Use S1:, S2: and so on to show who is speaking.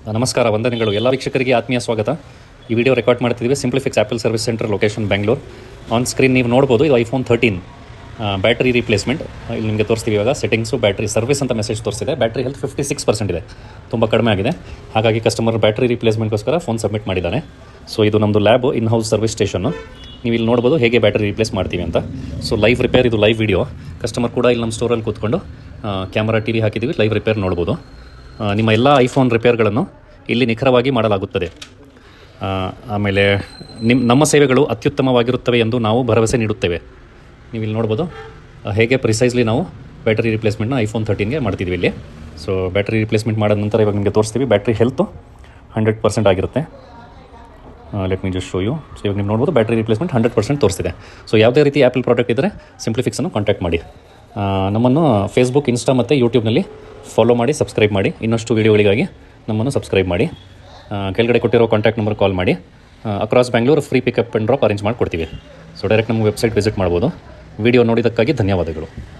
S1: ನಮಸ್ಕಾರ, ವಂದನೆಗಳು. ಎಲ್ಲ ವೀಕ್ಷಕರಿಗೆ ಆತ್ಮೀಯ ಸ್ವಾಗತ. ಈ ವಿಡಿಯೋ ರೆಕಾರ್ಡ್ ಮಾಡ್ತಿದ್ದೀವಿ Simplifix Apple service centre, location Bengaluru. On screen ನೀವು ನೋಡ್ಬೋದು, ಇದು ಐಫೋನ್ 13 ಬ್ಯಾಟ್ರಿ ರೀಪ್ಲೇಸ್ಮೆಂಟ್. ಇಲ್ಲಿ ನಿಮಗೆ ತೋರಿಸ್ತೀವಿ. ಇವಾಗ ಸೆಟ್ಟಿಂಗ್ಸು ಬ್ಯಾಟ್ರಿ ಸರ್ವಿಸ್ ಅಂತ ಮೆಸೇಜ್ ತೋರಿಸಿದೆ. ಬ್ಯಾಟ್ರಿ ಹೆಲ್ತ್ 56% ಇದೆ, ತುಂಬ ಕಡಿಮೆ ಆಗಿದೆ. ಹಾಗಾಗಿ ಕಸ್ಟಮರ್ ಬ್ಯಾಟ್ರಿ ರೀಪ್ಲೇಸ್ಮೆಂಟ್ಗೋಸ್ಕರ ಫೋನ್ ಸಬ್ಮಿಟ್ ಮಾಡಿದ್ದಾನೆ. ಸೊ ಇದು ನಮ್ಮದು lab, in house service station. ನೀವು ಇಲ್ಲಿ ನೋಡ್ಬೋದು ಹೇಗೆ ಬ್ಯಾಟ್ರಿ ರೀಪ್ಲೇಸ್ ಮಾಡ್ತೀವಿ ಅಂತ. ಸೊ ಲೈವ್ ರಿಪೇರ್, ಇದು ಲೈವ್ ವಿಡಿಯೋ. ಕಸ್ಟಮರ್ ಕೂಡ ಇಲ್ಲಿ ನಮ್ಮ ಸ್ಟೋರಲ್ಲಿ ಕೂತ್ಕೊಂಡು ಕ್ಯಾಮರಾ ಟಿ ವಿ ಹಾಕಿದ್ದೀವಿ, ಲೈವ್ ರಿಪೇರ್ ನೋಡ್ಬೋದು. ನಿಮ್ಮ ಎಲ್ಲ ಐಫೋನ್ ರಿಪೇರ್ಗಳನ್ನು ಇಲ್ಲಿ ನಿಖರವಾಗಿ ಮಾಡಲಾಗುತ್ತದೆ. ಆಮೇಲೆ ನಮ್ಮ ಸೇವೆಗಳು ಅತ್ಯುತ್ತಮವಾಗಿರುತ್ತವೆ ಎಂದು ನಾವು ಭರವಸೆ ನೀಡುತ್ತೇವೆ. ನೀವು ಇಲ್ಲಿ ನೋಡ್ಬೋದು ಹೇಗೆ ಪ್ರಿಸೈಸ್ಲಿ ನಾವು ಬ್ಯಾಟ್ರಿ ರಿಪ್ಲೇಸ್ಮೆಂಟ್ನ ಐಫೋನ್ 13ಗೆ ಮಾಡ್ತಿದ್ವಿ ಇಲ್ಲಿ. ಸೊ ಬ್ಯಾಟ್ರಿ ರಿಪ್ಲೇಸ್ಮೆಂಟ್ ಮಾಡಿದ ನಂತರ ಇವಾಗ ನಿಮಗೆ ತೋರಿಸ್ತೀವಿ. ಬ್ಯಾಟ್ರಿ ಹೆಲ್ತು 100% ಆಗಿರುತ್ತೆ. Let me just show you. So ಇವಾಗ ನೀವು ನೋಡ್ಬೋದು ಬ್ಯಾಟ್ರಿ ರಿಪ್ಲೇಸ್ಮೆಂಟ್ 100% ತೋರಿಸ್ತಿದೆ. ಸೊ ಯಾವುದೇ ರೀತಿ ಆ್ಯಪಲ್ ಪ್ರಾಡಕ್ಟ್ ಇದ್ದರೆ ಸಿಂಪ್ಲಿಫಿಕ್ಸನ್ನು ಕಾಂಟ್ಯಾಕ್ಟ್ ಮಾಡಿ. ನಮ್ಮನ್ನು ಫೇಸ್ಬುಕ್, ಇನ್ಸ್ಟಾ ಮತ್ತು ಯೂಟ್ಯೂಬ್ನಲ್ಲಿ ಫಾಲೋ ಮಾಡಿ, ಸಬ್ಸ್ಕ್ರೈಬ್ ಮಾಡಿ. ಇನ್ನಷ್ಟು ವೀಡಿಯೋಗಳಿಗಾಗಿ ನಮ್ಮನ್ನು ಸಬ್ಸ್ಕ್ರೈಬ್ ಮಾಡಿ. ಕೆಳಗಡೆ ಕೊಟ್ಟಿರೋ ಕಾಂಟ್ಯಾಕ್ಟ್ ನಂಬರ್ ಕಾಲ್ ಮಾಡಿ. Across Bangalore free pickup and drop arrange ಮಾಡಿಕೊಡ್ತೀವಿ. ಸೊ ಡೈರೆಕ್ಟ್ ನಮ್ಮ ವೆಬ್ಸೈಟ್ ವಿಸಿಟ್ ಮಾಡ್ಬೋದು. ವಿಡಿಯೋ ನೋಡಿದ್ದಕ್ಕಾಗಿ ಧನ್ಯವಾದಗಳು.